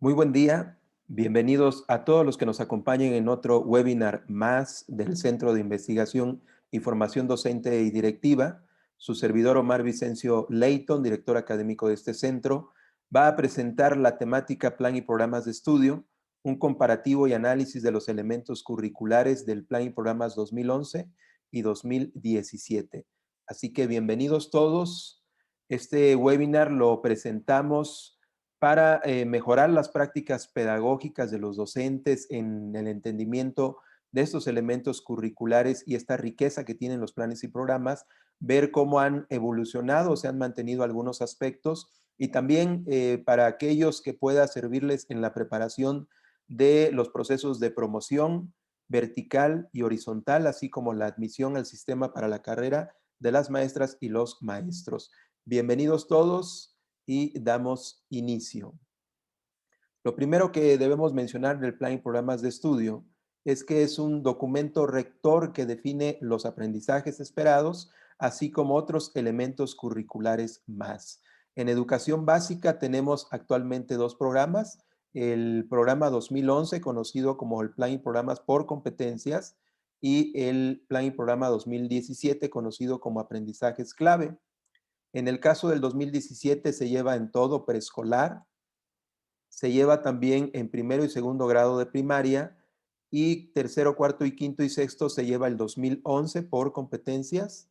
Muy buen día, bienvenidos a todos los que nos acompañen en otro webinar más del Centro de Investigación y Formación Docente y Directiva. Su servidor Omar Vicencio Leighton, director académico de este centro, va a presentar la temática Plan y Programas de Estudio, un comparativo y análisis de los elementos curriculares del Plan y Programas 2011 y 2017. Así que bienvenidos todos. Este webinar lo presentamos para mejorar las prácticas pedagógicas de los docentes en el entendimiento de estos elementos curriculares y esta riqueza que tienen los planes y programas, ver cómo han evolucionado, se han mantenido algunos aspectos y también para aquellos que pueda servirles en la preparación de los procesos de promoción vertical y horizontal, así como la admisión al sistema para la carrera de las maestras y los maestros. Bienvenidos todos y damos inicio. Lo primero que debemos mencionar del plan y programas de estudio es que es un documento rector que define los aprendizajes esperados, así como otros elementos curriculares más. En educación básica tenemos actualmente dos programas, el programa 2011, conocido como el plan y programas por competencias, y el plan y programa 2017, conocido como aprendizajes clave. En el caso del 2017 se lleva en todo preescolar, se lleva también en primero y segundo grado de primaria y tercero, cuarto y quinto y sexto se lleva el 2011 por competencias,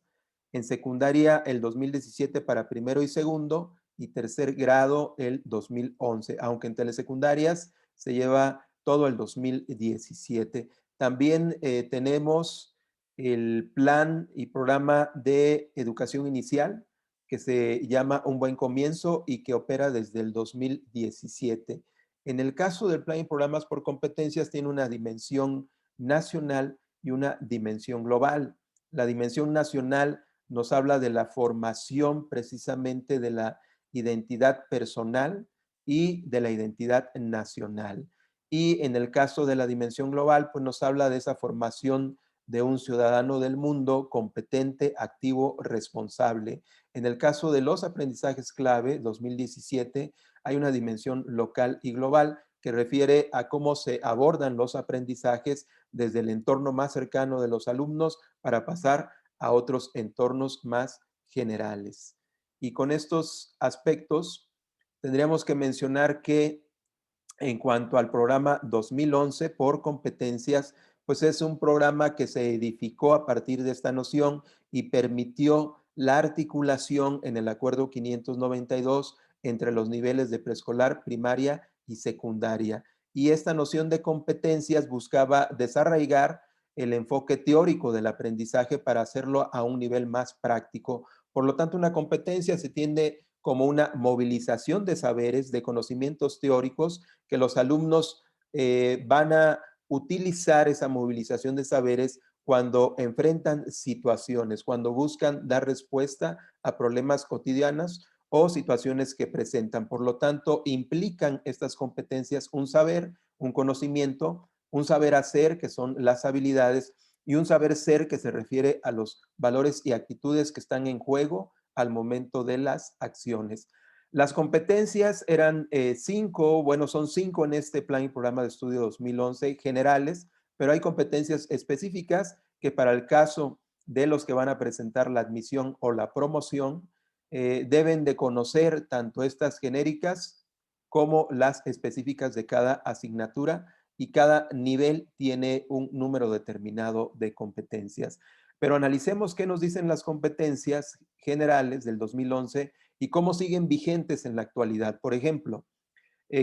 en secundaria el 2017 para primero y segundo y tercer grado el 2011, aunque en telesecundarias se lleva todo el 2017. También tenemos el plan y programa de educación inicial, que se llama Un Buen Comienzo y que opera desde el 2017. En el caso del plan y programas por competencias tiene una dimensión nacional y una dimensión global. La dimensión nacional nos habla de la formación precisamente de la identidad personal y de la identidad nacional. Y en el caso de la dimensión global, pues nos habla de esa formación de un ciudadano del mundo competente, activo, responsable. En el caso de los aprendizajes clave 2017, hay una dimensión local y global que refiere a cómo se abordan los aprendizajes desde el entorno más cercano de los alumnos para pasar a otros entornos más generales. Y con estos aspectos tendríamos que mencionar que en cuanto al programa 2011 por competencias, pues es un programa que se edificó a partir de esta noción y permitió la articulación en el acuerdo 592 entre los niveles de preescolar, primaria y secundaria. Y esta noción de competencias buscaba desarraigar el enfoque teórico del aprendizaje para hacerlo a un nivel más práctico. Por lo tanto, una competencia se tiende como una movilización de saberes, de conocimientos teóricos que los alumnos van a utilizar esa movilización de saberes cuando enfrentan situaciones, cuando buscan dar respuesta a problemas cotidianos o situaciones que presentan. Por lo tanto, implican estas competencias un saber, un conocimiento, un saber hacer, que son las habilidades, y un saber ser, que se refiere a los valores y actitudes que están en juego al momento de las acciones. Las competencias eran cinco, bueno, son cinco en este plan y programa de estudio 2011 generales, pero hay competencias específicas que para el caso de los que van a presentar la admisión o la promoción, deben de conocer tanto estas genéricas como las específicas de cada asignatura y cada nivel tiene un número determinado de competencias. Pero analicemos qué nos dicen las competencias generales del 2011 y cómo siguen vigentes en la actualidad. Por ejemplo,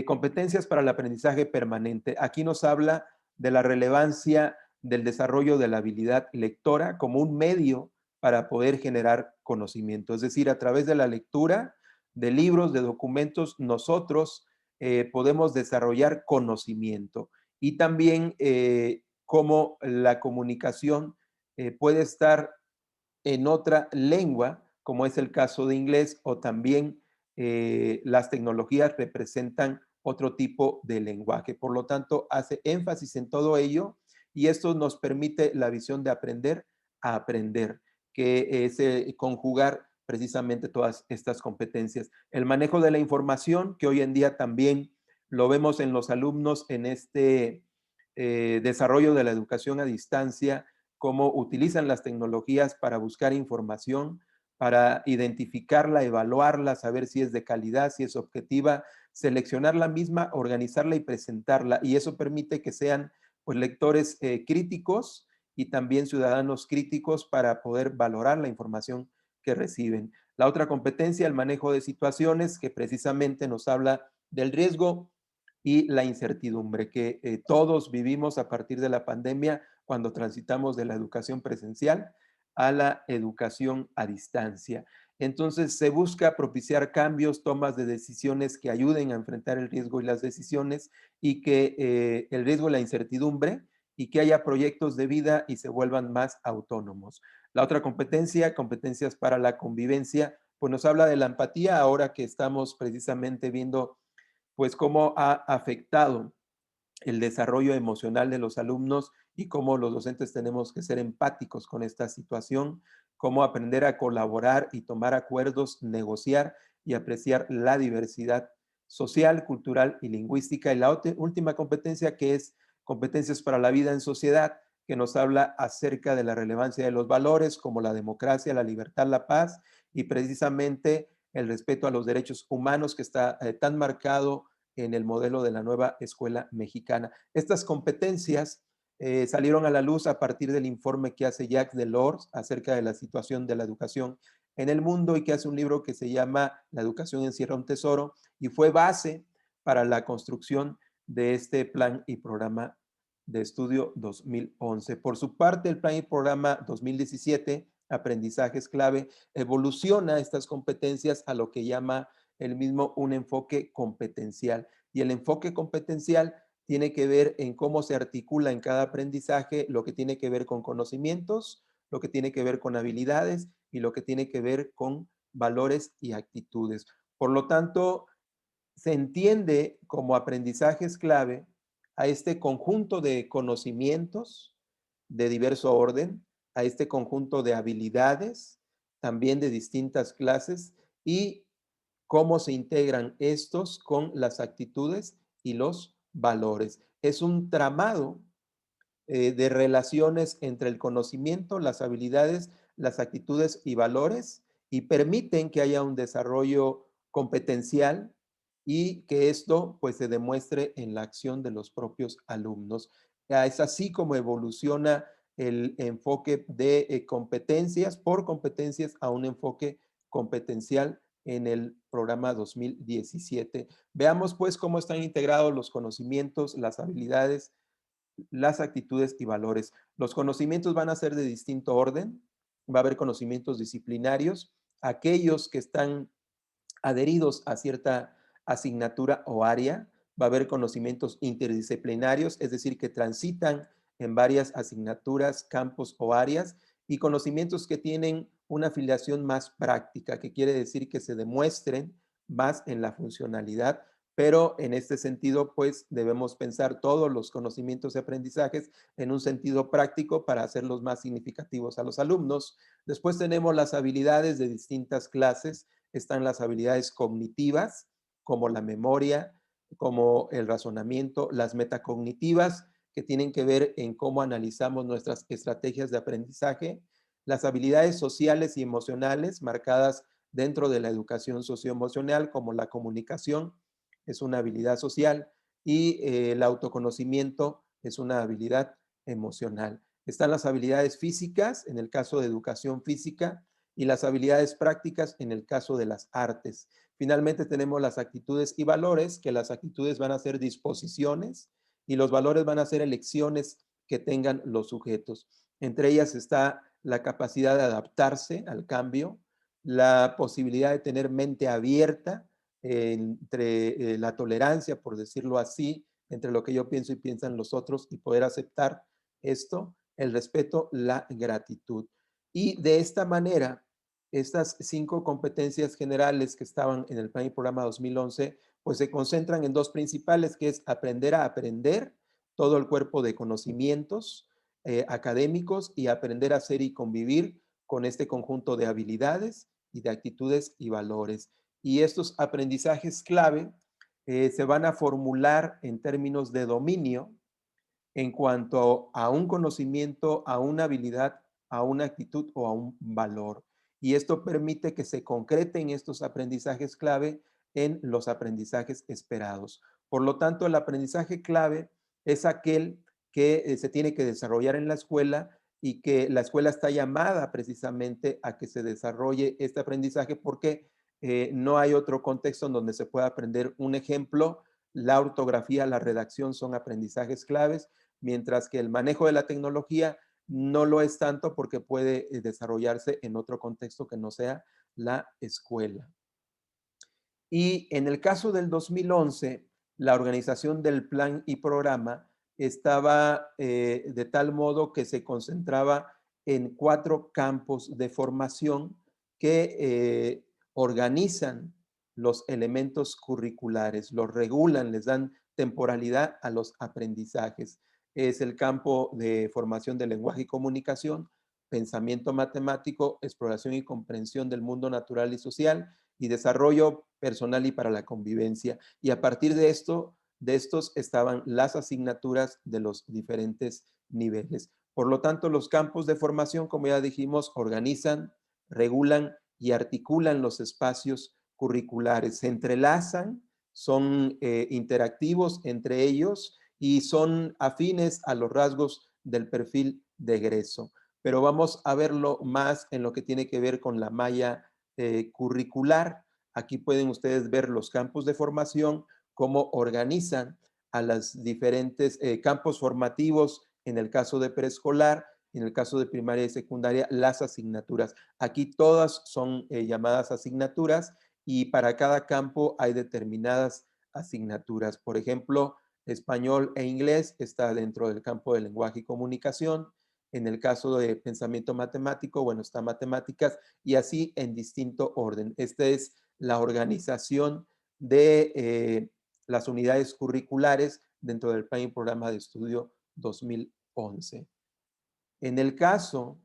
competencias para el aprendizaje permanente. Aquí nos habla de la relevancia del desarrollo de la habilidad lectora como un medio para poder generar conocimiento. Es decir, a través de la lectura de libros, de documentos, nosotros podemos desarrollar conocimiento. Y también cómo la comunicación puede estar en otra lengua, como es el caso de inglés, o también las tecnologías representan otro tipo de lenguaje. Por lo tanto, hace énfasis en todo ello y esto nos permite la visión de aprender a aprender, que es conjugar precisamente todas estas competencias. El manejo de la información, que hoy en día también Lo vemos en los alumnos en este desarrollo de la educación a distancia, cómo utilizan las tecnologías para buscar información, para identificarla, evaluarla, saber si es de calidad, si es objetiva, seleccionar la misma, organizarla y presentarla. Y eso permite que sean pues, lectores críticos y también ciudadanos críticos para poder valorar la información que reciben. La otra competencia, el manejo de situaciones, que precisamente nos habla del riesgo y la incertidumbre que todos vivimos a partir de la pandemia cuando transitamos de la educación presencial a la educación a distancia. Entonces se busca propiciar cambios, tomas de decisiones que ayuden a enfrentar el riesgo y las decisiones y que el riesgo y la incertidumbre y que haya proyectos de vida y se vuelvan más autónomos. La otra competencia, competencias para la convivencia, pues nos habla de la empatía ahora que estamos precisamente viendo pues cómo ha afectado el desarrollo emocional de los alumnos y cómo los docentes tenemos que ser empáticos con esta situación, cómo aprender a colaborar y tomar acuerdos, negociar y apreciar la diversidad social, cultural y lingüística. Y la última competencia que es competencias para la vida en sociedad, que nos habla acerca de la relevancia de los valores como la democracia, la libertad, la paz y precisamente el respeto a los derechos humanos que está tan marcado en el modelo de la nueva escuela mexicana. Estas competencias salieron a la luz a partir del informe que hace Jacques Delors acerca de la situación de la educación en el mundo y que hace un libro que se llama La educación encierra un tesoro y fue base para la construcción de este plan y programa de estudio 2011. Por su parte, el plan y programa 2017, Aprendizajes Clave, evoluciona estas competencias a lo que llama el mismo un enfoque competencial. Y el enfoque competencial tiene que ver en cómo se articula en cada aprendizaje lo que tiene que ver con conocimientos, lo que tiene que ver con habilidades y lo que tiene que ver con valores y actitudes. Por lo tanto, se entiende como aprendizajes clave a este conjunto de conocimientos de diverso orden, a este conjunto de habilidades, también de distintas clases, y cómo se integran estos con las actitudes y los valores. Es un tramado de relaciones entre el conocimiento, las habilidades, las actitudes y valores y permiten que haya un desarrollo competencial y que esto pues se demuestre en la acción de los propios alumnos. Es así como evoluciona el enfoque de competencias por competencias a un enfoque competencial en el programa 2017. Veamos pues cómo están integrados los conocimientos, las habilidades, las actitudes y valores. Los conocimientos van a ser de distinto orden. Va a haber conocimientos disciplinarios, aquellos que están adheridos a cierta asignatura o área. Va a haber conocimientos interdisciplinarios, es decir, que transitan en varias asignaturas, campos o áreas, y conocimientos que tienen una afiliación más práctica, que quiere decir que se demuestren más en la funcionalidad, pero en este sentido, pues debemos pensar todos los conocimientos y aprendizajes en un sentido práctico para hacerlos más significativos a los alumnos. Después tenemos las habilidades de distintas clases. Están las habilidades cognitivas, como la memoria, como el razonamiento, las metacognitivas, que tienen que ver en cómo analizamos nuestras estrategias de aprendizaje, las habilidades sociales y emocionales marcadas dentro de la educación socioemocional, como la comunicación, es una habilidad social, y el autoconocimiento es una habilidad emocional. Están las habilidades físicas, en el caso de educación física, y las habilidades prácticas en el caso de las artes. Finalmente tenemos las actitudes y valores, que las actitudes van a ser disposiciones y los valores van a ser elecciones que tengan los sujetos. Entre ellas está la capacidad de adaptarse al cambio, la posibilidad de tener mente abierta entre la tolerancia, por decirlo así, entre lo que yo pienso y piensan los otros y poder aceptar esto, el respeto, la gratitud. Y de esta manera, estas 5 competencias generales que estaban en el plan y programa 2011, pues se concentran en 2 principales, que es aprender a aprender, todo el cuerpo de conocimientos académicos y aprender a ser y convivir con este conjunto de habilidades y de actitudes y valores. Y estos aprendizajes clave se van a formular en términos de dominio en cuanto a un conocimiento, a una habilidad, a una actitud o a un valor. Y esto permite que se concreten estos aprendizajes clave en los aprendizajes esperados. Por lo tanto, el aprendizaje clave es aquel que se tiene que desarrollar en la escuela y que la escuela está llamada precisamente a que se desarrolle este aprendizaje porque no hay otro contexto en donde se pueda aprender un ejemplo. La ortografía, la redacción son aprendizajes claves, mientras que el manejo de la tecnología no lo es tanto porque puede desarrollarse en otro contexto que no sea la escuela. Y en el caso del 2011, la organización del plan y programa estaba de tal modo que se concentraba en 4 campos de formación que organizan los elementos curriculares, los regulan, les dan temporalidad a los aprendizajes. Es el campo de formación de lenguaje y comunicación, pensamiento matemático, exploración y comprensión del mundo natural y social, y desarrollo personal y para la convivencia. Y a partir de esto, de estos estaban las asignaturas de los diferentes niveles. Por lo tanto, los campos de formación, como ya dijimos, organizan, regulan y articulan los espacios curriculares. Se entrelazan, son interactivos entre ellos y son afines a los rasgos del perfil de egreso. Pero vamos a verlo más en lo que tiene que ver con la malla curricular. Aquí pueden ustedes ver los campos de formación, cómo organizan a los diferentes campos formativos en el caso de preescolar, en el caso de primaria y secundaria, las asignaturas. Aquí todas son llamadas asignaturas y para cada campo hay determinadas asignaturas. Por ejemplo, español e inglés está dentro del campo de lenguaje y comunicación. En el caso de pensamiento matemático, bueno, está matemáticas y así en distinto orden. Esta es la organización de las unidades curriculares dentro del plan y programa de estudio 2011. En el caso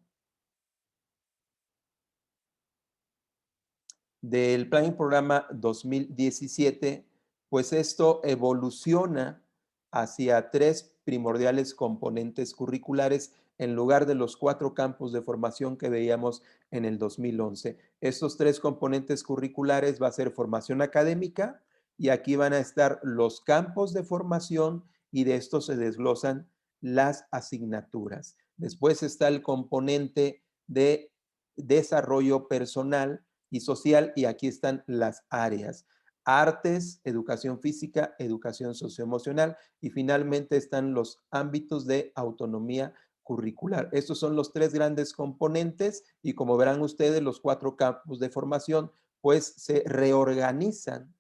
del plan y programa 2017, pues esto evoluciona hacia 3 primordiales componentes curriculares en lugar de los 4 campos de formación que veíamos en el 2011. Estos 3 componentes curriculares va a ser formación académica y aquí van a estar los campos de formación y de estos se desglosan las asignaturas. Después está el componente de desarrollo personal y social, y aquí están las áreas: artes, educación física, educación socioemocional, y finalmente están los ámbitos de autonomía curricular. Estos son los 3 grandes componentes y como verán ustedes, los 4 campos de formación pues se reorganizan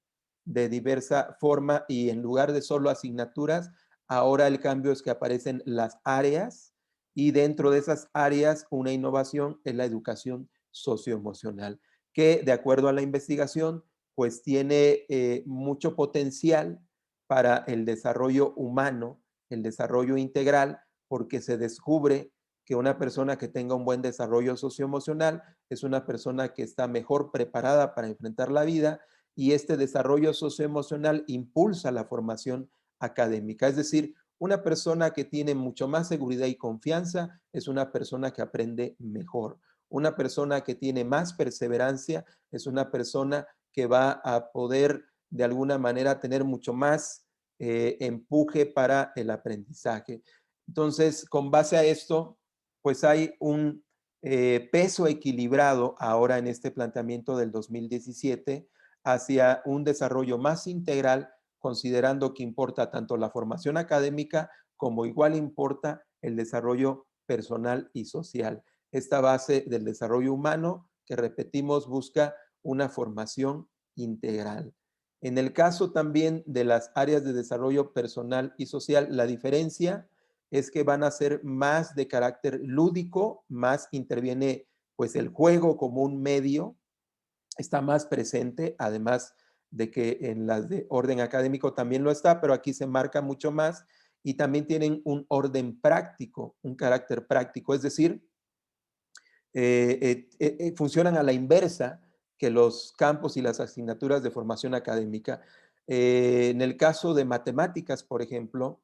de diversa forma y en lugar de solo asignaturas, ahora el cambio es que aparecen las áreas y dentro de esas áreas una innovación es la educación socioemocional, que de acuerdo a la investigación, pues tiene mucho potencial para el desarrollo humano, el desarrollo integral, porque se descubre que una persona que tenga un buen desarrollo socioemocional es una persona que está mejor preparada para enfrentar la vida y este desarrollo socioemocional impulsa la formación académica. Es decir, una persona que tiene mucho más seguridad y confianza es una persona que aprende mejor. Una persona que tiene más perseverancia es una persona que va a poder de alguna manera tener mucho más empuje para el aprendizaje. Entonces, con base a esto, pues hay un peso equilibrado ahora en este planteamiento del 2017 hacia un desarrollo más integral, considerando que importa tanto la formación académica como igual importa el desarrollo personal y social. Esta base del desarrollo humano, que repetimos, busca una formación integral. En el caso también de las áreas de desarrollo personal y social, la diferencia es que van a ser más de carácter lúdico, más interviene pues el juego como un medio, está más presente, además de que en las de orden académico también lo está, pero aquí se marca mucho más y también tienen un orden práctico, un carácter práctico, es decir, funcionan a la inversa que los campos y las asignaturas de formación académica. En el caso de matemáticas, por ejemplo,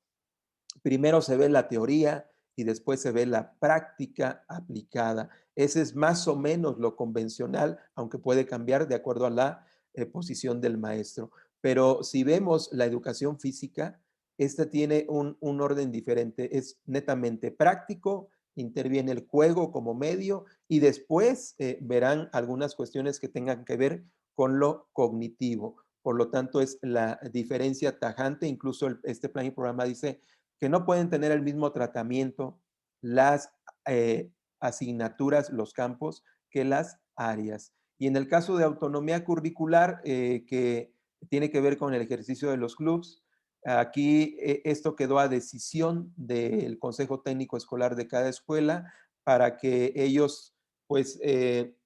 primero se ve la teoría y después se ve la práctica aplicada. Ese es más o menos lo convencional, aunque puede cambiar de acuerdo a la posición del maestro. Pero si vemos la educación física, esta tiene un orden diferente. Es netamente práctico, interviene el juego como medio y después verán algunas cuestiones que tengan que ver con lo cognitivo. Por lo tanto, es la diferencia tajante. Incluso este plan y programa dice que no pueden tener el mismo tratamiento las asignaturas, los campos, que las áreas. Y en el caso de autonomía curricular, que tiene que ver con el ejercicio de los clubs, aquí esto quedó a decisión del Consejo Técnico Escolar de cada escuela para que ellos pues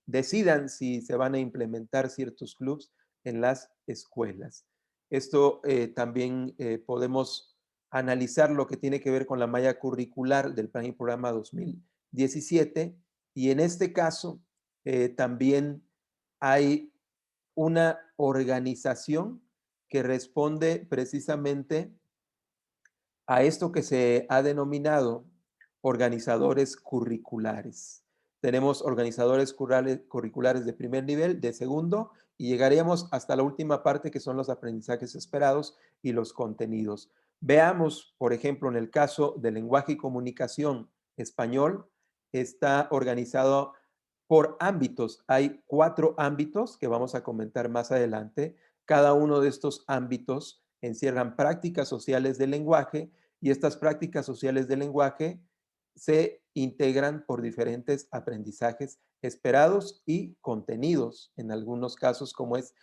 decidan si se van a implementar ciertos clubs en las escuelas. Esto también podemos analizar lo que tiene que ver con la malla curricular del plan y programa 2017 y en este caso también hay una organización que responde precisamente a esto que se ha denominado organizadores curriculares. Tenemos organizadores curriculares de primer nivel, de segundo, y llegaremos hasta la última parte que son los aprendizajes esperados y los contenidos. Veamos, por ejemplo, en el caso de lenguaje y comunicación español, está organizado por ámbitos. Hay 4 ámbitos que vamos a comentar más adelante. Cada uno de estos ámbitos encierran prácticas sociales del lenguaje y estas prácticas sociales del lenguaje se integran por diferentes aprendizajes esperados y contenidos, en algunos casos como es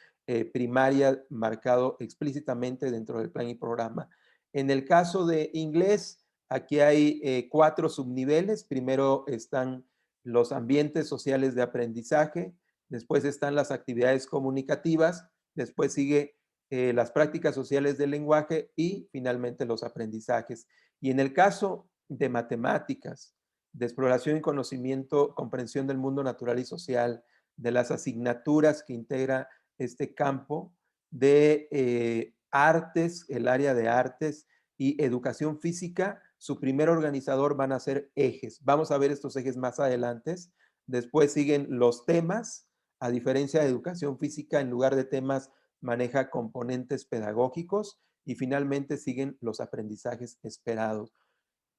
primaria marcado explícitamente dentro del plan y programa. En el caso de inglés, aquí hay 4 subniveles. Primero están los ambientes sociales de aprendizaje, después están las actividades comunicativas, después sigue las prácticas sociales del lenguaje y finalmente los aprendizajes. Y en el caso de matemáticas, de exploración y conocimiento, comprensión del mundo natural y social, de las asignaturas que integra este campo, de artes, el área de artes y educación física, su primer organizador van a ser ejes. Vamos a ver estos ejes más adelante. Después siguen los temas. A diferencia de educación física, en lugar de temas maneja componentes pedagógicos y finalmente siguen los aprendizajes esperados.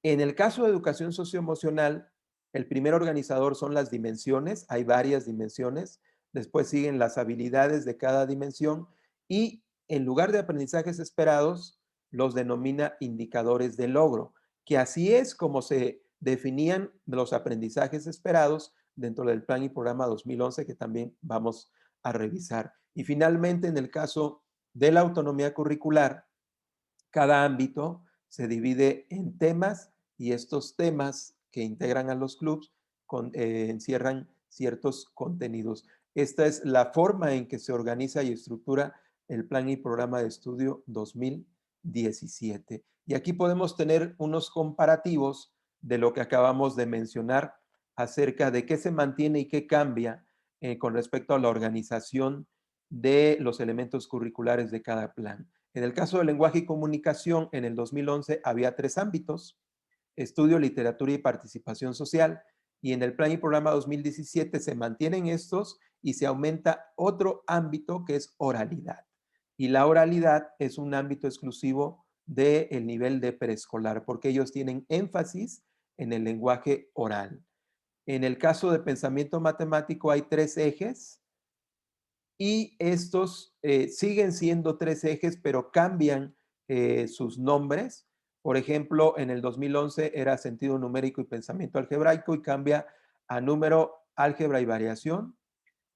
En el caso de educación socioemocional, el primer organizador son las dimensiones, hay varias dimensiones, después siguen las habilidades de cada dimensión y en lugar de aprendizajes esperados, los denomina indicadores de logro, que así es como se definían los aprendizajes esperados dentro del plan y programa 2011 que también vamos a revisar. Y finalmente, en el caso de la autonomía curricular, cada ámbito se divide en temas y estos temas que integran a los clubs encierran ciertos contenidos. Esta es la forma en que se organiza y estructura el plan y programa de estudio 2017. Y aquí podemos tener unos comparativos de lo que acabamos de mencionar acerca de qué se mantiene y qué cambia con respecto a la organización de los elementos curriculares de cada plan. En el caso del lenguaje y comunicación, en el 2011 había 3 ámbitos: estudio, literatura y participación social. Y en el plan y programa 2017 se mantienen estos y se aumenta otro ámbito que es oralidad. Y la oralidad es un ámbito exclusivo del nivel de preescolar, porque ellos tienen énfasis en el lenguaje oral. En el caso de pensamiento matemático hay 3 ejes y estos siguen siendo 3 ejes, pero cambian sus nombres. Por ejemplo, en el 2011 era sentido numérico y pensamiento algebraico y cambia a número, álgebra y variación.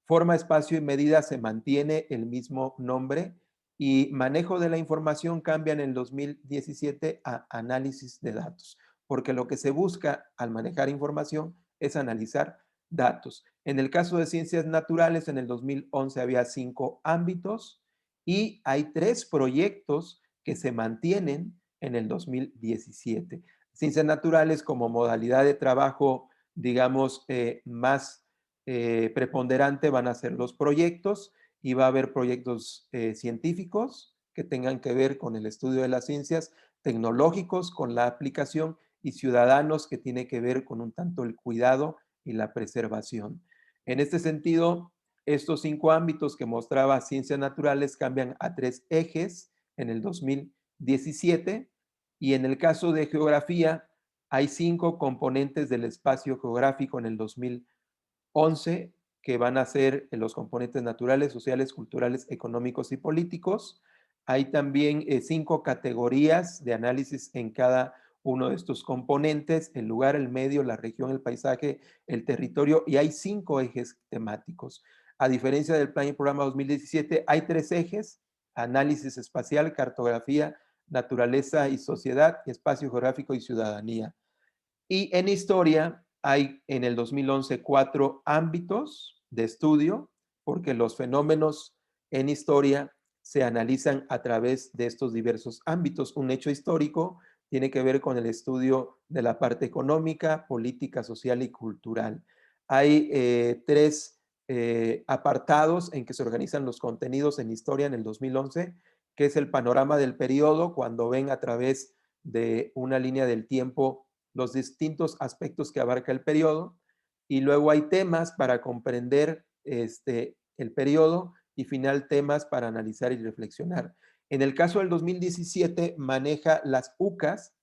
Forma, espacio y medida se mantiene el mismo nombre y manejo de la información cambia en el 2017 a análisis de datos, porque lo que se busca al manejar información es analizar datos. En el caso de ciencias naturales, en el 2011 había 5 ámbitos y hay 3 proyectos que se mantienen en el 2017. Ciencias naturales como modalidad de trabajo, digamos, más preponderante van a ser los proyectos y va a haber proyectos científicos, que tengan que ver con el estudio de las ciencias, tecnológicos con la aplicación y ciudadanos que tiene que ver con un tanto el cuidado y la preservación. En este sentido, estos 5 ámbitos que mostraba ciencias naturales cambian a 3 ejes en el 2017 y en el caso de geografía hay 5 componentes del espacio geográfico en el 2011 que van a ser los componentes naturales, sociales, culturales, económicos y políticos. Hay también 5 categorías de análisis en cada uno de estos componentes: el lugar, el medio, la región, el paisaje, el territorio, y hay 5 ejes temáticos. A diferencia del Plan y Programa 2017, hay 3 ejes: análisis espacial, cartografía, naturaleza y sociedad, espacio geográfico y ciudadanía. Y en historia hay en el 2011 4 ámbitos de estudio, porque los fenómenos en historia se analizan a través de estos diversos ámbitos. Un hecho histórico tiene que ver con el estudio de la parte económica, política, social y cultural. Hay 3 apartados en que se organizan los contenidos en historia en el 2011, que es el panorama del periodo, cuando ven a través de una línea del tiempo los distintos aspectos que abarca el periodo, y luego hay temas para comprender el periodo, y final temas para analizar y reflexionar. En el caso del 2017 maneja las UCAS,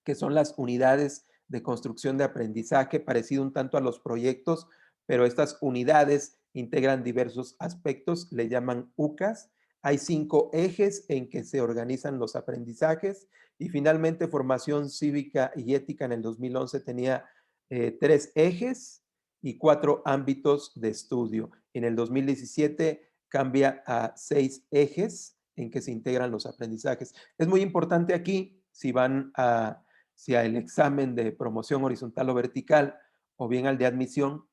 que son las unidades de construcción de aprendizaje, parecido un tanto a los proyectos, pero estas unidades integran diversos aspectos, le llaman UCAS. Hay 5 ejes en que se organizan los aprendizajes, y finalmente formación cívica y ética en el 2011 tenía 3 ejes y 4 ámbitos de estudio. En el 2017 cambia a 6 ejes en que se integran los aprendizajes. Es muy importante aquí, si el examen de promoción horizontal o vertical, o bien al de admisión,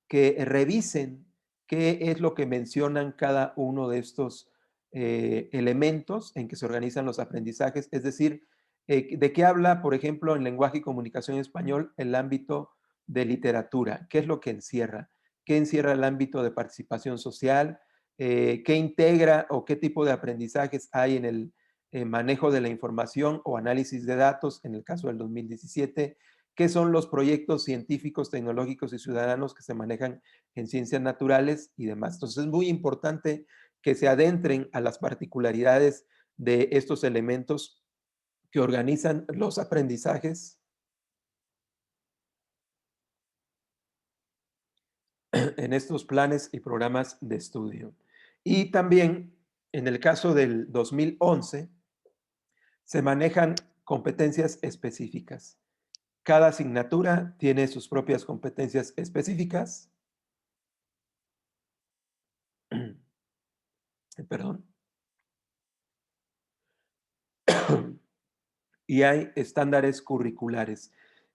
que revisen qué es lo que mencionan cada uno de estos elementos en que se organizan los aprendizajes. Es decir, de qué habla, por ejemplo, en lenguaje y comunicación español, el ámbito de literatura, qué es lo que encierra, qué encierra el ámbito de participación social, qué integra o qué tipo de aprendizajes hay en el manejo de la información o análisis de datos, en el caso del 2017, qué son los proyectos científicos, tecnológicos y ciudadanos que se manejan en ciencias naturales y demás. Entonces es muy importante que se adentren a las particularidades de estos elementos que organizan los aprendizajes en estos planes y programas de estudio. Y también, en el caso del 2011, se manejan competencias específicas. Cada asignatura tiene sus propias competencias específicas. Perdón. Y hay estándares curriculares.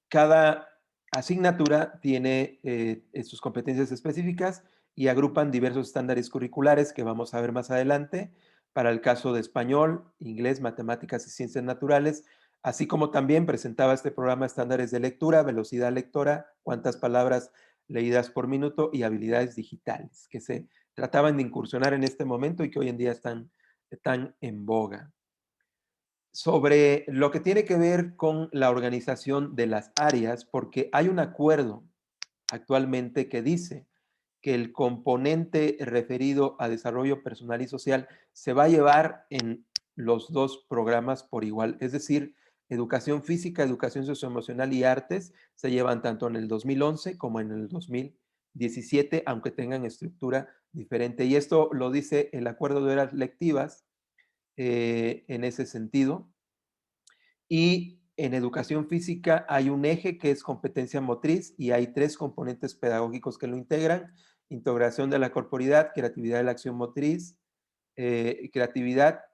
Cada asignatura tiene sus competencias específicas y agrupan diversos estándares curriculares que vamos a ver más adelante para el caso de español, inglés, matemáticas y ciencias naturales, así como también presentaba este programa estándares de lectura, velocidad lectora, cuántas palabras leídas por minuto y habilidades digitales, que se trataban de incursionar en este momento y que hoy en día están en boga. Sobre lo que tiene que ver con la organización de las áreas, porque hay un acuerdo actualmente que dice que el componente referido a desarrollo personal y social se va a llevar en los 2 programas por igual. Es decir, educación física, educación socioemocional y artes se llevan tanto en el 2011 como en el 2017, aunque tengan estructura diferente. Y esto lo dice el acuerdo de horas lectivas en ese sentido. Y en educación física hay un eje que es competencia motriz y hay 3 componentes pedagógicos que lo integran: integración de la corporidad, creatividad de la acción motriz, creatividad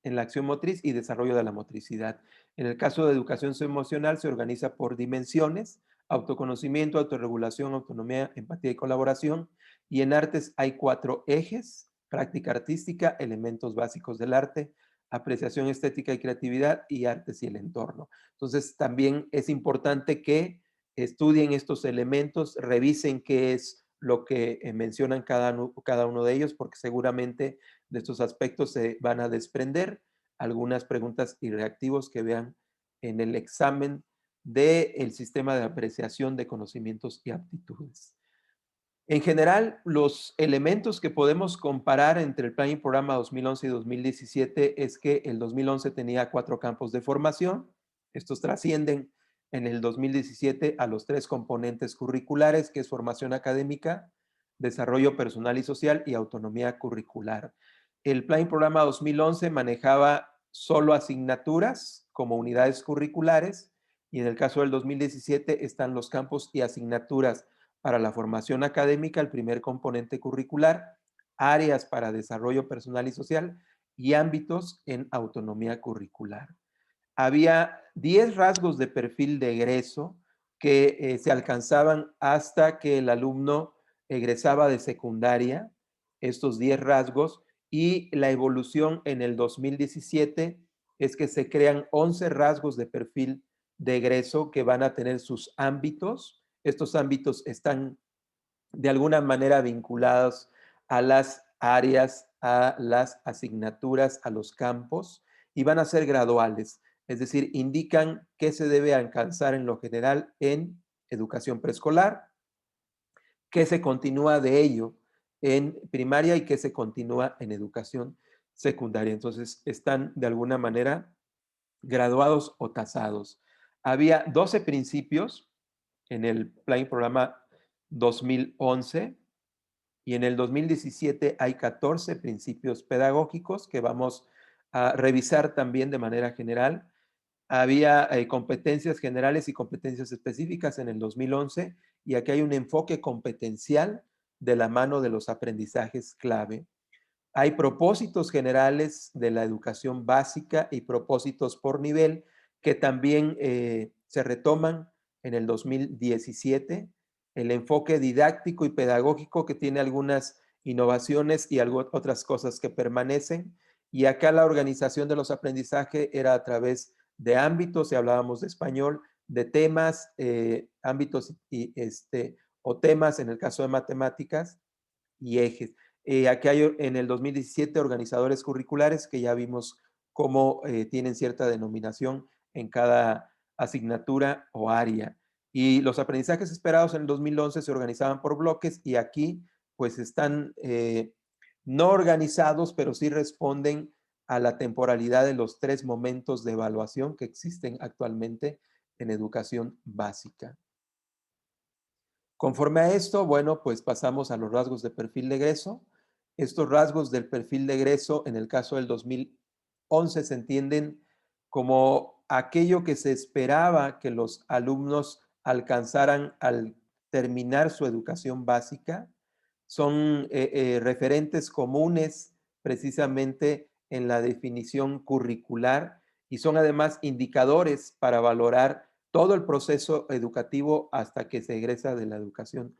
en la acción motriz y desarrollo de la motricidad. En el caso de educación emocional se organiza por dimensiones: autoconocimiento, autorregulación, autonomía, empatía y colaboración. Y en artes hay 4 ejes: práctica artística, elementos básicos del arte, apreciación estética y creatividad, y artes y el entorno. Entonces también es importante que estudien estos elementos, revisen qué es lo que mencionan cada uno de ellos, porque seguramente de estos aspectos se van a desprender algunas preguntas y reactivos que vean en el examen del sistema de apreciación de conocimientos y aptitudes. En general, los elementos que podemos comparar entre el plan y programa 2011 y 2017 es que el 2011 tenía 4 campos de formación. Estos trascienden en el 2017 a los 3 componentes curriculares, que es formación académica, desarrollo personal y social y autonomía curricular. El plan y programa 2011 manejaba solo asignaturas como unidades curriculares, y en el caso del 2017 están los campos y asignaturas para la formación académica, el primer componente curricular, áreas para desarrollo personal y social y ámbitos en autonomía curricular. Había 10 rasgos de perfil de egreso que se alcanzaban hasta que el alumno egresaba de secundaria, estos 10 rasgos, y la evolución en el 2017 es que se crean 11 rasgos de perfil de egreso que van a tener sus ámbitos. Estos ámbitos están de alguna manera vinculados a las áreas, a las asignaturas, a los campos, y van a ser graduales, es decir, indican qué se debe alcanzar en lo general en educación preescolar, qué se continúa de ello en primaria y qué se continúa en educación secundaria. Entonces, están de alguna manera graduados o tasados. Había 12 principios en el plan y programa 2011, y en el 2017 hay 14 principios pedagógicos que vamos a revisar también de manera general. Había competencias generales y competencias específicas en el 2011, y aquí hay un enfoque competencial de la mano de los aprendizajes clave. Hay propósitos generales de la educación básica y propósitos por nivel que también se retoman en el 2017. El enfoque didáctico y pedagógico, que tiene algunas innovaciones y otras cosas que permanecen. Y acá la organización de los aprendizajes era a través de ámbitos, si hablábamos de español, de temas, ámbitos o temas en el caso de matemáticas, y ejes. Aquí hay en el 2017 organizadores curriculares que ya vimos cómo tienen cierta denominación en cada asignatura o área. Y los aprendizajes esperados en el 2011 se organizaban por bloques, y aquí pues están no organizados, pero sí responden a la temporalidad de los 3 momentos de evaluación que existen actualmente en educación básica. Conforme a esto, bueno, pues pasamos a los rasgos de perfil de egreso. Estos rasgos del perfil de egreso, en el caso del 2011, se entienden como aquello que se esperaba que los alumnos alcanzaran al terminar su educación básica. Son referentes comunes precisamente en la definición curricular, y son además indicadores para valorar todo el proceso educativo hasta que se egresa de la educación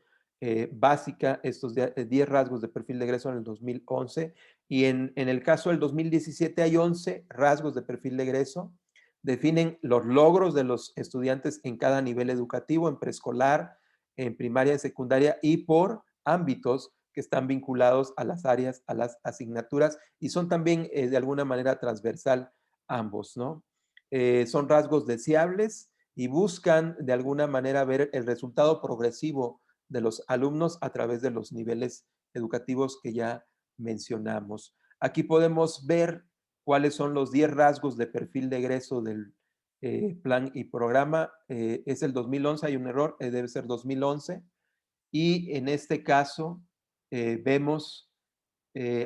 básica, estos 10 rasgos de perfil de egreso en el 2011, y en el caso del 2017 hay 11 rasgos de perfil de egreso. Definen los logros de los estudiantes en cada nivel educativo, en preescolar, en primaria, en secundaria, y por ámbitos que están vinculados a las áreas, a las asignaturas, y son también de alguna manera transversal ambos, ¿no? Son rasgos deseables y buscan de alguna manera ver el resultado progresivo de los alumnos a través de los niveles educativos que ya mencionamos. Aquí podemos ver cuáles son los 10 rasgos de perfil de egreso del plan y programa. Es el 2011, hay un error, debe ser 2011. Y en este caso vemos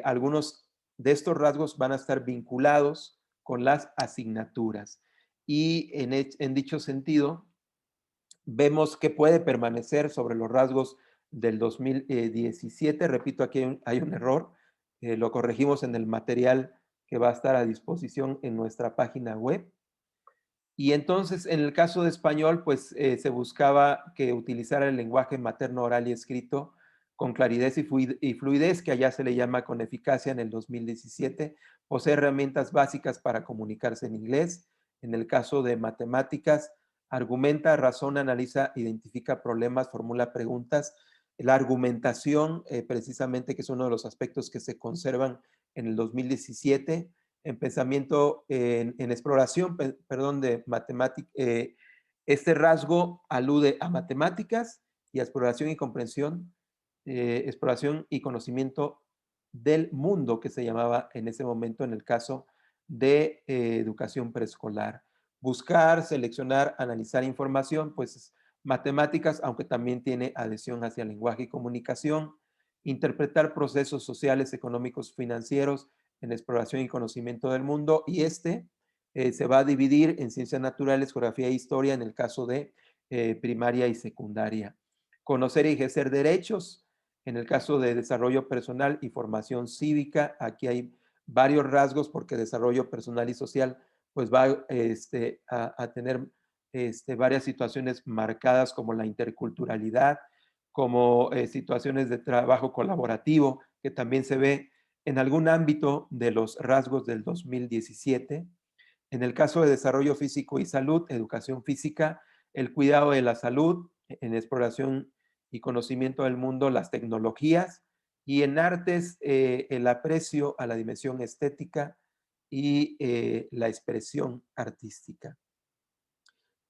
algunos de estos rasgos van a estar vinculados con las asignaturas. Y en dicho sentido, vemos que puede permanecer sobre los rasgos del 2017. Repito, aquí hay un error. Lo corregimos en el material que va a estar a disposición en nuestra página web. Y entonces, en el caso de español, pues se buscaba que utilizara el lenguaje materno oral y escrito con claridad y fluidez, que allá se le llama con eficacia en el 2017. Posee herramientas básicas para comunicarse en inglés. En el caso de matemáticas, argumenta, razona, analiza, identifica problemas, formula preguntas. La argumentación, precisamente, que es uno de los aspectos que se conservan en el 2017, en pensamiento, en exploración, perdón, de matemática, este rasgo alude a matemáticas y a exploración y comprensión, exploración y conocimiento del mundo, que se llamaba en ese momento en el caso de educación preescolar. Buscar, seleccionar, analizar información, pues matemáticas, aunque también tiene adhesión hacia lenguaje y comunicación, interpretar procesos sociales, económicos, financieros en exploración y conocimiento del mundo, y se va a dividir en ciencias naturales, geografía e historia en el caso de primaria y secundaria. Conocer y ejercer derechos, en el caso de desarrollo personal y formación cívica, aquí hay varios rasgos porque desarrollo personal y social pues va a tener varias situaciones marcadas como la interculturalidad, como situaciones de trabajo colaborativo, que también se ve en algún ámbito de los rasgos del 2017. En el caso de desarrollo físico y salud, educación física, el cuidado de la salud, en exploración y conocimiento del mundo, las tecnologías, y en artes, el aprecio a la dimensión estética y la expresión artística.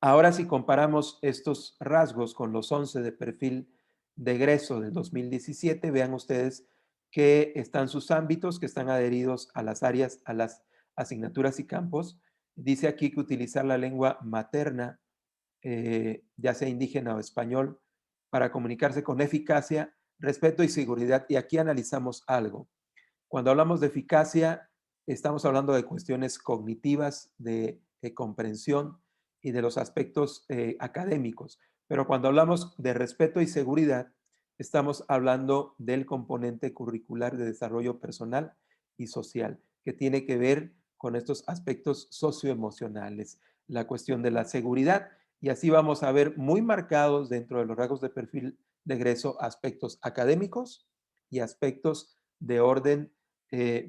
Ahora, si comparamos estos rasgos con los 11 de perfil de egreso del 2017, vean ustedes que están sus ámbitos, que están adheridos a las áreas, a las asignaturas y campos. Dice aquí que utilizar la lengua materna, ya sea indígena o español, para comunicarse con eficacia, respeto y seguridad. Y aquí analizamos algo. Cuando hablamos de eficacia, estamos hablando de cuestiones cognitivas, de comprensión y de los aspectos académicos. Pero cuando hablamos de respeto y seguridad, estamos hablando del componente curricular de desarrollo personal y social, que tiene que ver con estos aspectos socioemocionales, la cuestión de la seguridad. Y así vamos a ver muy marcados dentro de los rasgos de perfil de egreso aspectos académicos y aspectos de orden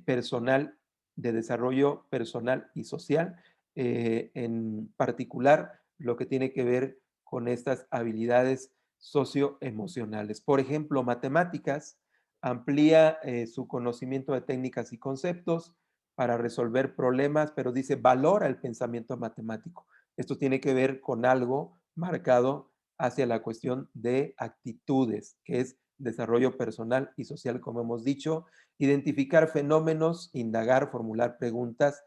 personal, de desarrollo personal y social, en particular lo que tiene que ver con estas habilidades socioemocionales. Por ejemplo, matemáticas amplía su conocimiento de técnicas y conceptos para resolver problemas, pero dice valora el pensamiento matemático. Esto tiene que ver con algo marcado hacia la cuestión de actitudes, que es desarrollo personal y social, como hemos dicho, identificar fenómenos, indagar, formular preguntas,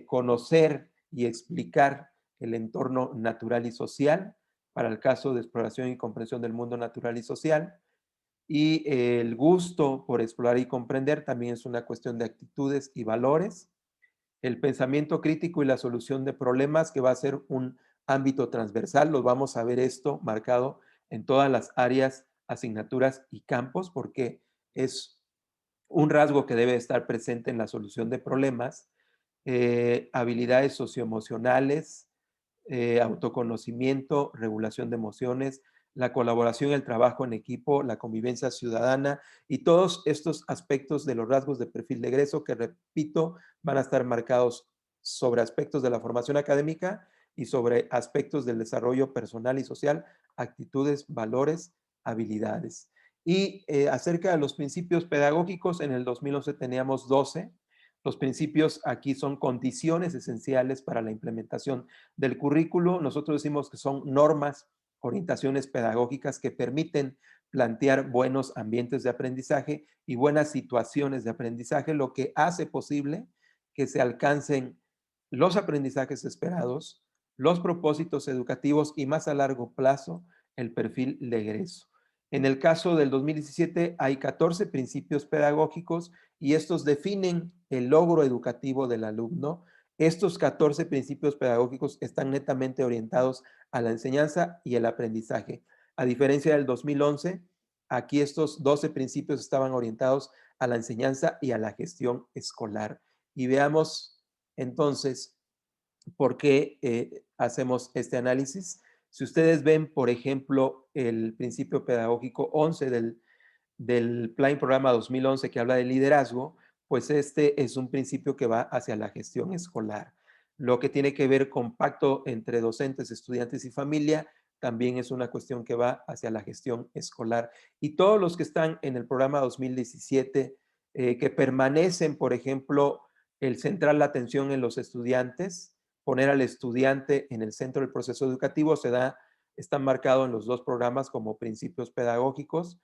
conocer y explicar el entorno natural y social para el caso de exploración y comprensión del mundo natural y social. Y el gusto por explorar y comprender también es una cuestión de actitudes y valores. El pensamiento crítico y la solución de problemas, que va a ser un ámbito transversal, lo vamos a ver esto marcado en todas las áreas, asignaturas y campos, porque es un rasgo que debe estar presente en la solución de problemas, habilidades socioemocionales, autoconocimiento, regulación de emociones, la colaboración, el trabajo en equipo, la convivencia ciudadana y todos estos aspectos de los rasgos de perfil de egreso que, repito, van a estar marcados sobre aspectos de la formación académica y sobre aspectos del desarrollo personal y social, actitudes, valores, habilidades. Y acerca de los principios pedagógicos, en el 2011 teníamos 12. Los principios aquí son condiciones esenciales para la implementación del currículo. Nosotros decimos que son normas, orientaciones pedagógicas que permiten plantear buenos ambientes de aprendizaje y buenas situaciones de aprendizaje, lo que hace posible que se alcancen los aprendizajes esperados, los propósitos educativos y más a largo plazo el perfil de egreso. En el caso del 2017 hay 14 principios pedagógicos y estos definen el logro educativo del alumno. Estos 14 principios pedagógicos están netamente orientados a la enseñanza y el aprendizaje. A diferencia del 2011, aquí estos 12 principios estaban orientados a la enseñanza y a la gestión escolar. Y veamos entonces por qué hacemos este análisis. Si ustedes ven, por ejemplo, el principio pedagógico 11 del Plan y Programa 2011 que habla de liderazgo, pues este es un principio que va hacia la gestión escolar. Lo que tiene que ver con pacto entre docentes, estudiantes y familia, también es una cuestión que va hacia la gestión escolar. Y todos los que están en el programa 2017, que permanecen, por ejemplo, el centrar la atención en los estudiantes, poner al estudiante en el centro del proceso educativo, está marcado en los dos programas como principios pedagógicos.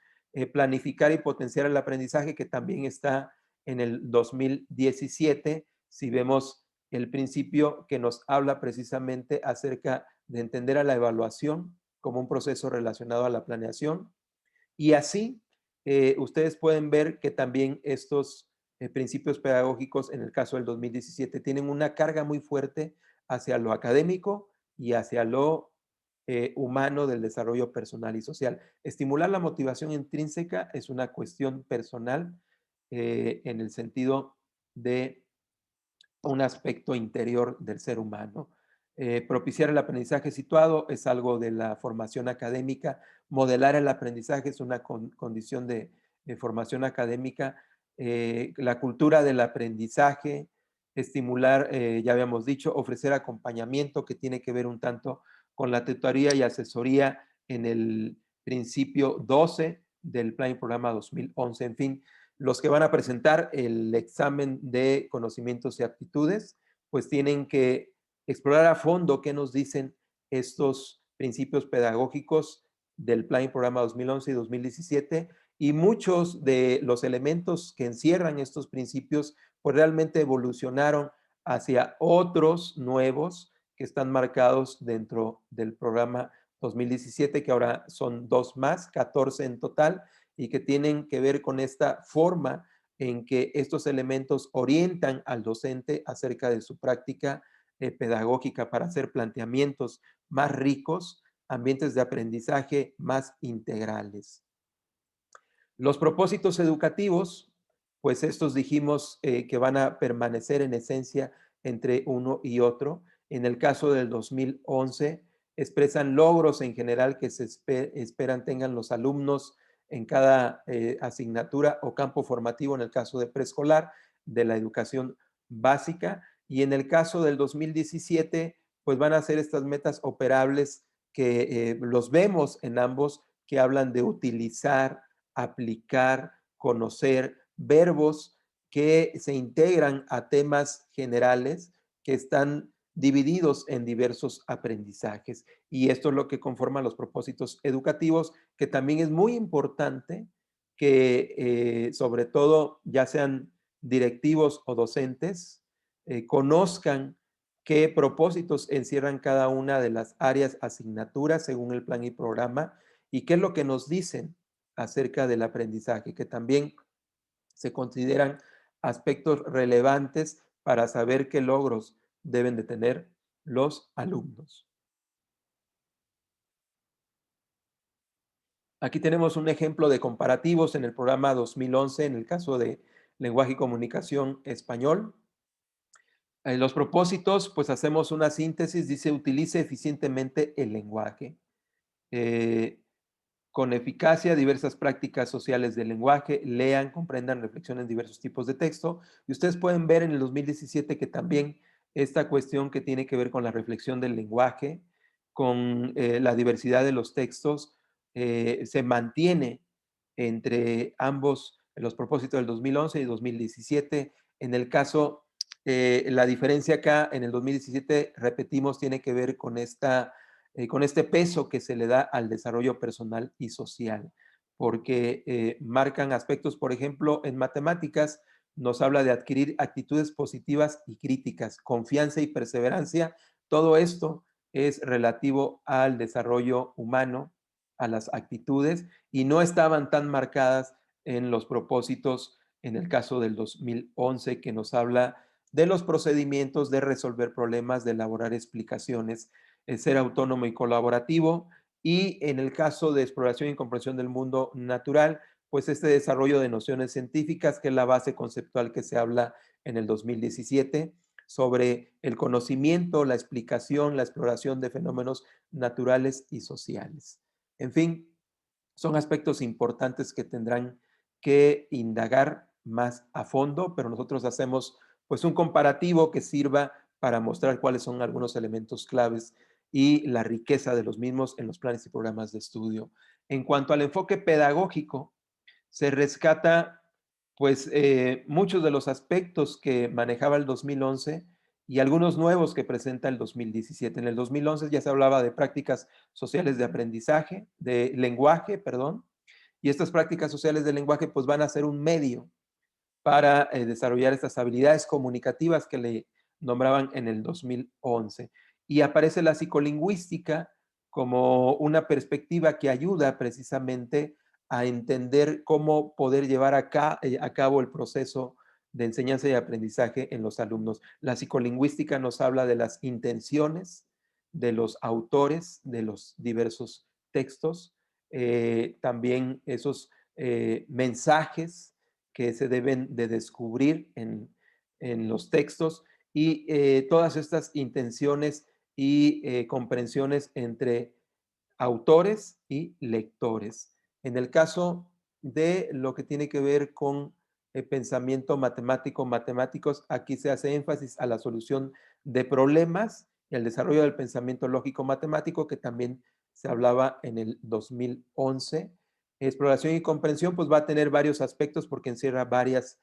Planificar y potenciar el aprendizaje, que también está en el 2017, si vemos el principio que nos habla precisamente acerca de entender a la evaluación como un proceso relacionado a la planeación. Y así, ustedes pueden ver que también estos principios pedagógicos, en el caso del 2017, tienen una carga muy fuerte hacia lo académico y hacia lo humano del desarrollo personal y social. Estimular la motivación intrínseca es una cuestión personal en el sentido de un aspecto interior del ser humano. Propiciar el aprendizaje situado es algo de la formación académica. Modelar el aprendizaje es una condición de formación académica. La cultura del aprendizaje, estimular, ya habíamos dicho, ofrecer acompañamiento, que tiene que ver un tanto con la tutoría y asesoría en el principio 12 del Plan y Programa 2011. En fin, los que van a presentar el examen de conocimientos y aptitudes, pues tienen que explorar a fondo qué nos dicen estos principios pedagógicos del Plan y Programa 2011 y 2017, y muchos de los elementos que encierran estos principios pues realmente evolucionaron hacia otros nuevos que están marcados dentro del programa 2017, que ahora son 2 más, 14 en total, y que tienen que ver con esta forma en que estos elementos orientan al docente acerca de su práctica pedagógica para hacer planteamientos más ricos, ambientes de aprendizaje más integrales. Los propósitos educativos, pues estos dijimos que van a permanecer en esencia entre uno y otro. En el caso del 2011, expresan logros en general que se esperan tengan los alumnos en cada asignatura o campo formativo, en el caso de preescolar, de la educación básica. Y en el caso del 2017, pues van a ser estas metas operables que los vemos en ambos, que hablan de utilizar, aplicar, conocer, verbos que se integran a temas generales que están divididos en diversos aprendizajes. Y esto es lo que conforma los propósitos educativos, que también es muy importante que sobre todo ya sean directivos o docentes, conozcan qué propósitos encierran cada una de las áreas asignaturas según el plan y programa y qué es lo que nos dicen acerca del aprendizaje, que también se consideran aspectos relevantes para saber qué logros deben de tener los alumnos. Aquí tenemos un ejemplo de comparativos en el programa 2011, en el caso de lenguaje y comunicación español. Los propósitos, pues hacemos una síntesis, dice, utilice eficientemente el lenguaje. Eh, con eficacia, diversas prácticas sociales del lenguaje, lean, comprendan, reflexionen diversos tipos de texto. Y ustedes pueden ver en el 2017 que también esta cuestión que tiene que ver con la reflexión del lenguaje, con la diversidad de los textos, se mantiene entre ambos los propósitos del 2011 y 2017. En el caso, la diferencia acá en el 2017, repetimos, tiene que ver con este peso que se le da al desarrollo personal y social, porque marcan aspectos, por ejemplo, en matemáticas nos habla de adquirir actitudes positivas y críticas, confianza y perseverancia. Todo esto es relativo al desarrollo humano, a las actitudes, y no estaban tan marcadas en los propósitos en el caso del 2011, que nos habla de los procedimientos, de resolver problemas, de elaborar explicaciones, ser autónomo y colaborativo, y en el caso de exploración y comprensión del mundo natural, pues este desarrollo de nociones científicas, que es la base conceptual que se habla en el 2017, sobre el conocimiento, la explicación, la exploración de fenómenos naturales y sociales. En fin, son aspectos importantes que tendrán que indagar más a fondo, pero nosotros hacemos pues un comparativo que sirva para mostrar cuáles son algunos elementos claves y la riqueza de los mismos en los planes y programas de estudio. En cuanto al enfoque pedagógico, se rescata pues muchos de los aspectos que manejaba el 2011 y algunos nuevos que presenta el 2017. En el 2011 ya se hablaba de prácticas sociales de aprendizaje, de lenguaje, perdón, y estas prácticas sociales de lenguaje pues van a ser un medio para desarrollar estas habilidades comunicativas que le nombraban en el 2011. Y aparece la psicolingüística como una perspectiva que ayuda precisamente a entender cómo poder llevar a cabo el proceso de enseñanza y aprendizaje en los alumnos. La psicolingüística nos habla de las intenciones de los autores de los diversos textos, también esos mensajes que se deben de descubrir en los textos y todas estas intenciones y comprensiones entre autores y lectores. En el caso de lo que tiene que ver con el pensamiento matemático, matemáticos, aquí se hace énfasis a la solución de problemas y al desarrollo del pensamiento lógico matemático, que también se hablaba en el 2011. Exploración y comprensión, pues va a tener varios aspectos porque encierra varias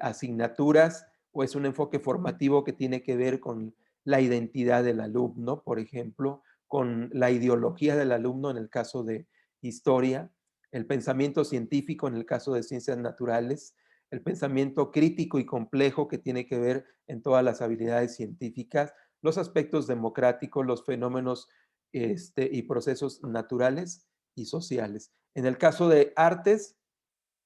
asignaturas o es un enfoque formativo que tiene que ver con la identidad del alumno, por ejemplo, con la ideología del alumno en el caso de historia, el pensamiento científico en el caso de ciencias naturales, el pensamiento crítico y complejo que tiene que ver en todas las habilidades científicas, los aspectos democráticos, los fenómenos y procesos naturales y sociales. En el caso de artes,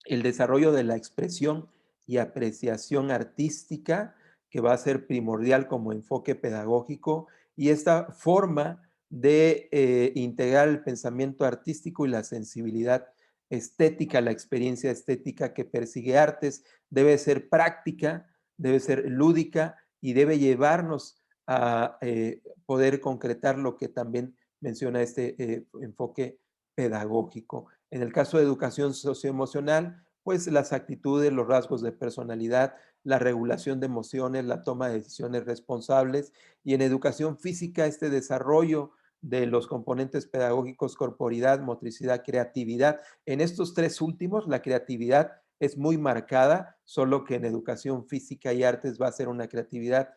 el desarrollo de la expresión y apreciación artística, que va a ser primordial como enfoque pedagógico, y esta forma de integrar el pensamiento artístico y la sensibilidad estética, la experiencia estética que persigue artes, debe ser práctica, debe ser lúdica y debe llevarnos a poder concretar lo que también menciona este enfoque pedagógico. En el caso de educación socioemocional, pues las actitudes, los rasgos de personalidad, la regulación de emociones, la toma de decisiones responsables y en educación física este desarrollo de los componentes pedagógicos, corporidad, motricidad, creatividad. En estos tres últimos, la creatividad es muy marcada, solo que en educación física y artes va a ser una creatividad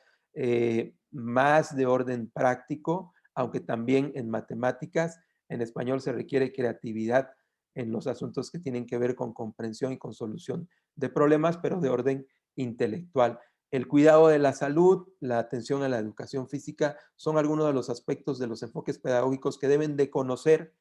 más de orden práctico, aunque también en matemáticas, en español se requiere creatividad en los asuntos que tienen que ver con comprensión y con solución de problemas, pero de orden intelectual. El cuidado de la salud, la atención a la educación física son algunos de los aspectos de los enfoques pedagógicos que deben de conocer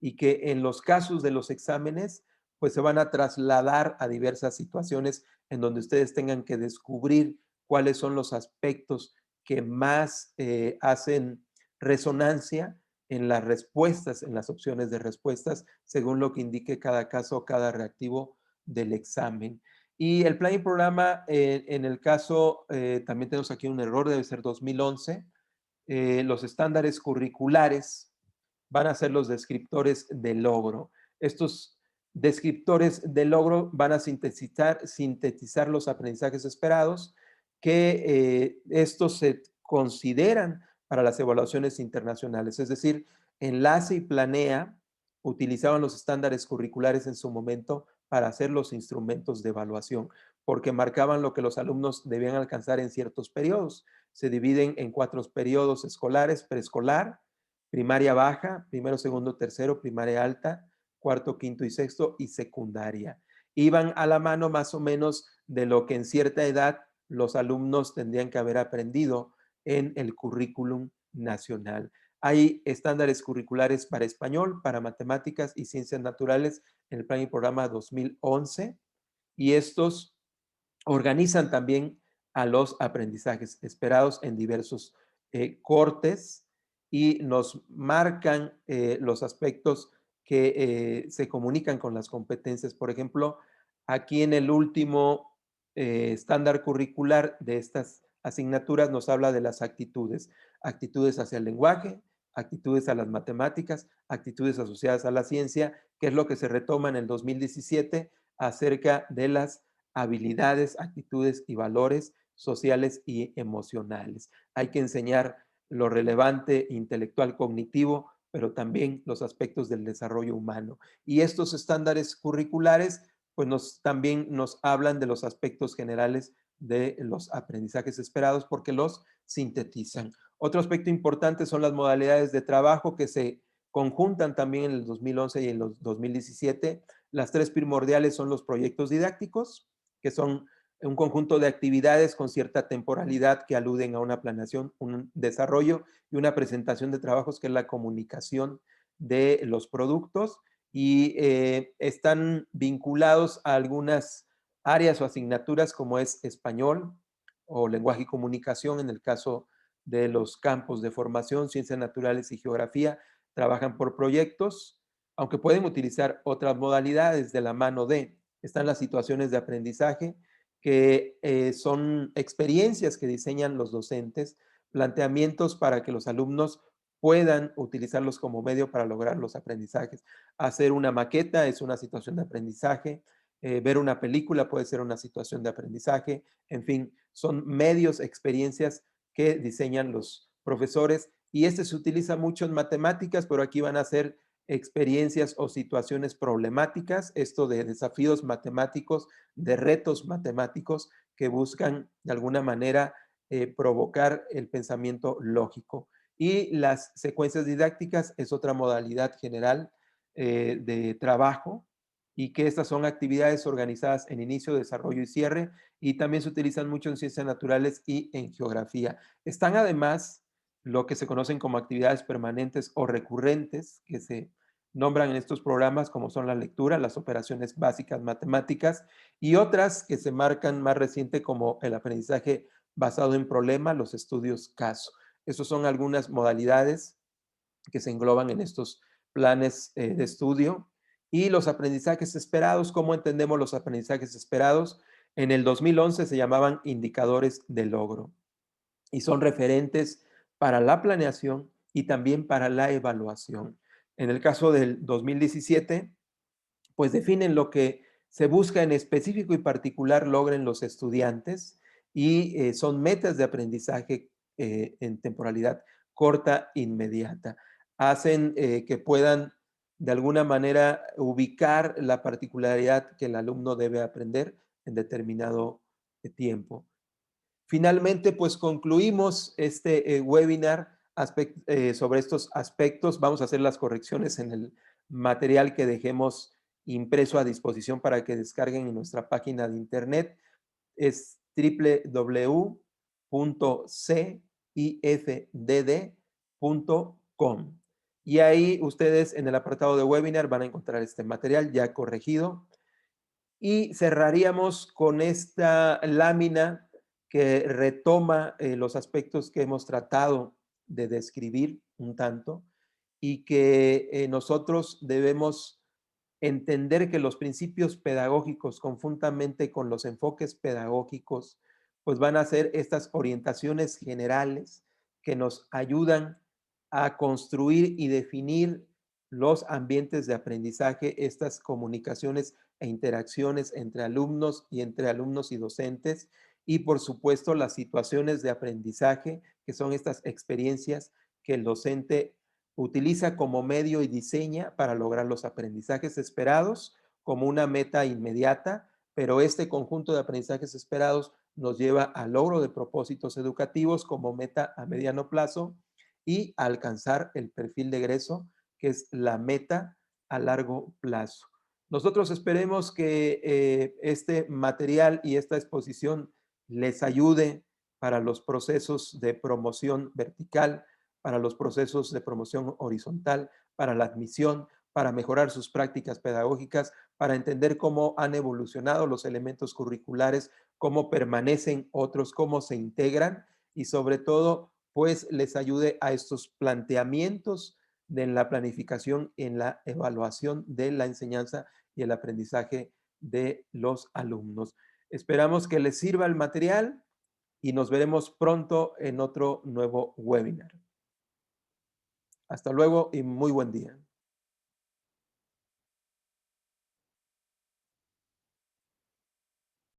y que en los casos de los exámenes pues se van a trasladar a diversas situaciones en donde ustedes tengan que descubrir cuáles son los aspectos que más hacen resonancia en las respuestas, en las opciones de respuestas, según lo que indique cada caso, cada reactivo del examen. Y el plan y programa, en el caso, también tenemos aquí un error, debe ser 2011, los estándares curriculares van a ser los descriptores de logro. Estos descriptores de logro van a sintetizar los aprendizajes esperados, que estos se consideran para las evaluaciones internacionales. Es decir, Enlace y Planea utilizaban los estándares curriculares en su momento para hacer los instrumentos de evaluación, porque marcaban lo que los alumnos debían alcanzar en ciertos periodos. Se dividen en 4 periodos escolares: preescolar, primaria baja, primero, segundo, tercero, primaria alta, cuarto, quinto y sexto, y secundaria. Iban a la mano más o menos de lo que en cierta edad los alumnos tendrían que haber aprendido en el currículum nacional. Hay estándares curriculares para español, para matemáticas y ciencias naturales en el plan y programa 2011, y estos organizan también a los aprendizajes esperados en diversos cortes y nos marcan los aspectos que se comunican con las competencias. Por ejemplo, aquí en el último estándar curricular de estas asignaturas nos habla de las actitudes. Actitudes hacia el lenguaje, actitudes a las matemáticas, actitudes asociadas a la ciencia, que es lo que se retoma en el 2017 acerca de las habilidades, actitudes y valores sociales y emocionales. Hay que enseñar lo relevante intelectual cognitivo, pero también los aspectos del desarrollo humano. Y estos estándares curriculares, pues también nos hablan de los aspectos generales de los aprendizajes esperados porque los sintetizan. Otro aspecto importante son las modalidades de trabajo que se conjuntan también en el 2011 y en los 2017. Las tres primordiales son los proyectos didácticos, que son un conjunto de actividades con cierta temporalidad que aluden a una planeación, un desarrollo y una presentación de trabajos, que es la comunicación de los productos, y están vinculados a algunas áreas o asignaturas como es español o lenguaje y comunicación en el caso de los campos de formación, ciencias naturales y geografía, trabajan por proyectos, aunque pueden utilizar otras modalidades de la mano de. Están las situaciones de aprendizaje, que son experiencias que diseñan los docentes, planteamientos para que los alumnos puedan utilizarlos como medio para lograr los aprendizajes. Hacer una maqueta es una situación de aprendizaje, ver una película puede ser una situación de aprendizaje, en fin, son medios, experiencias que diseñan los profesores, y este se utiliza mucho en matemáticas, pero aquí van a ser experiencias o situaciones problemáticas, esto de desafíos matemáticos, de retos matemáticos que buscan de alguna manera provocar el pensamiento lógico. Y las secuencias didácticas es otra modalidad general de trabajo, y que estas son actividades organizadas en inicio, desarrollo y cierre, y también se utilizan mucho en ciencias naturales y en geografía. Están además lo que se conocen como actividades permanentes o recurrentes, que se nombran en estos programas, como son la lectura, las operaciones básicas matemáticas, y otras que se marcan más reciente como el aprendizaje basado en problema, los estudios caso. Esas son algunas modalidades que se engloban en estos planes de estudio. Y los aprendizajes esperados, ¿cómo entendemos los aprendizajes esperados? En el 2011 se llamaban indicadores de logro y son referentes para la planeación y también para la evaluación. En el caso del 2017, pues definen lo que se busca en específico y particular logren los estudiantes, y son metas de aprendizaje en temporalidad corta, inmediata. Hacen que puedan de alguna manera ubicar la particularidad que el alumno debe aprender en determinado tiempo. Finalmente, pues concluimos este webinar sobre estos aspectos. Vamos a hacer las correcciones en el material que dejemos impreso a disposición para que descarguen en nuestra página de internet. Es www.cifdd.com. Y ahí ustedes en el apartado de webinar van a encontrar este material ya corregido. Y cerraríamos con esta lámina que retoma los aspectos que hemos tratado de describir un tanto, y que nosotros debemos entender que los principios pedagógicos, conjuntamente con los enfoques pedagógicos, pues van a ser estas orientaciones generales que nos ayudan a construir y definir los ambientes de aprendizaje, estas comunicaciones e interacciones entre alumnos y entre alumnos y docentes, y por supuesto las situaciones de aprendizaje, que son estas experiencias que el docente utiliza como medio y diseña para lograr los aprendizajes esperados como una meta inmediata, pero este conjunto de aprendizajes esperados nos lleva al logro de propósitos educativos como meta a mediano plazo y a alcanzar el perfil de egreso, que es la meta a largo plazo. Nosotros esperemos que este material y esta exposición les ayude para los procesos de promoción vertical, para los procesos de promoción horizontal, para la admisión, para mejorar sus prácticas pedagógicas, para entender cómo han evolucionado los elementos curriculares, cómo permanecen otros, cómo se integran, y sobre todo, pues les ayude a estos planteamientos de la planificación en la evaluación de la enseñanza y el aprendizaje de los alumnos. Esperamos que les sirva el material y nos veremos pronto en otro nuevo webinar. Hasta luego y muy buen día.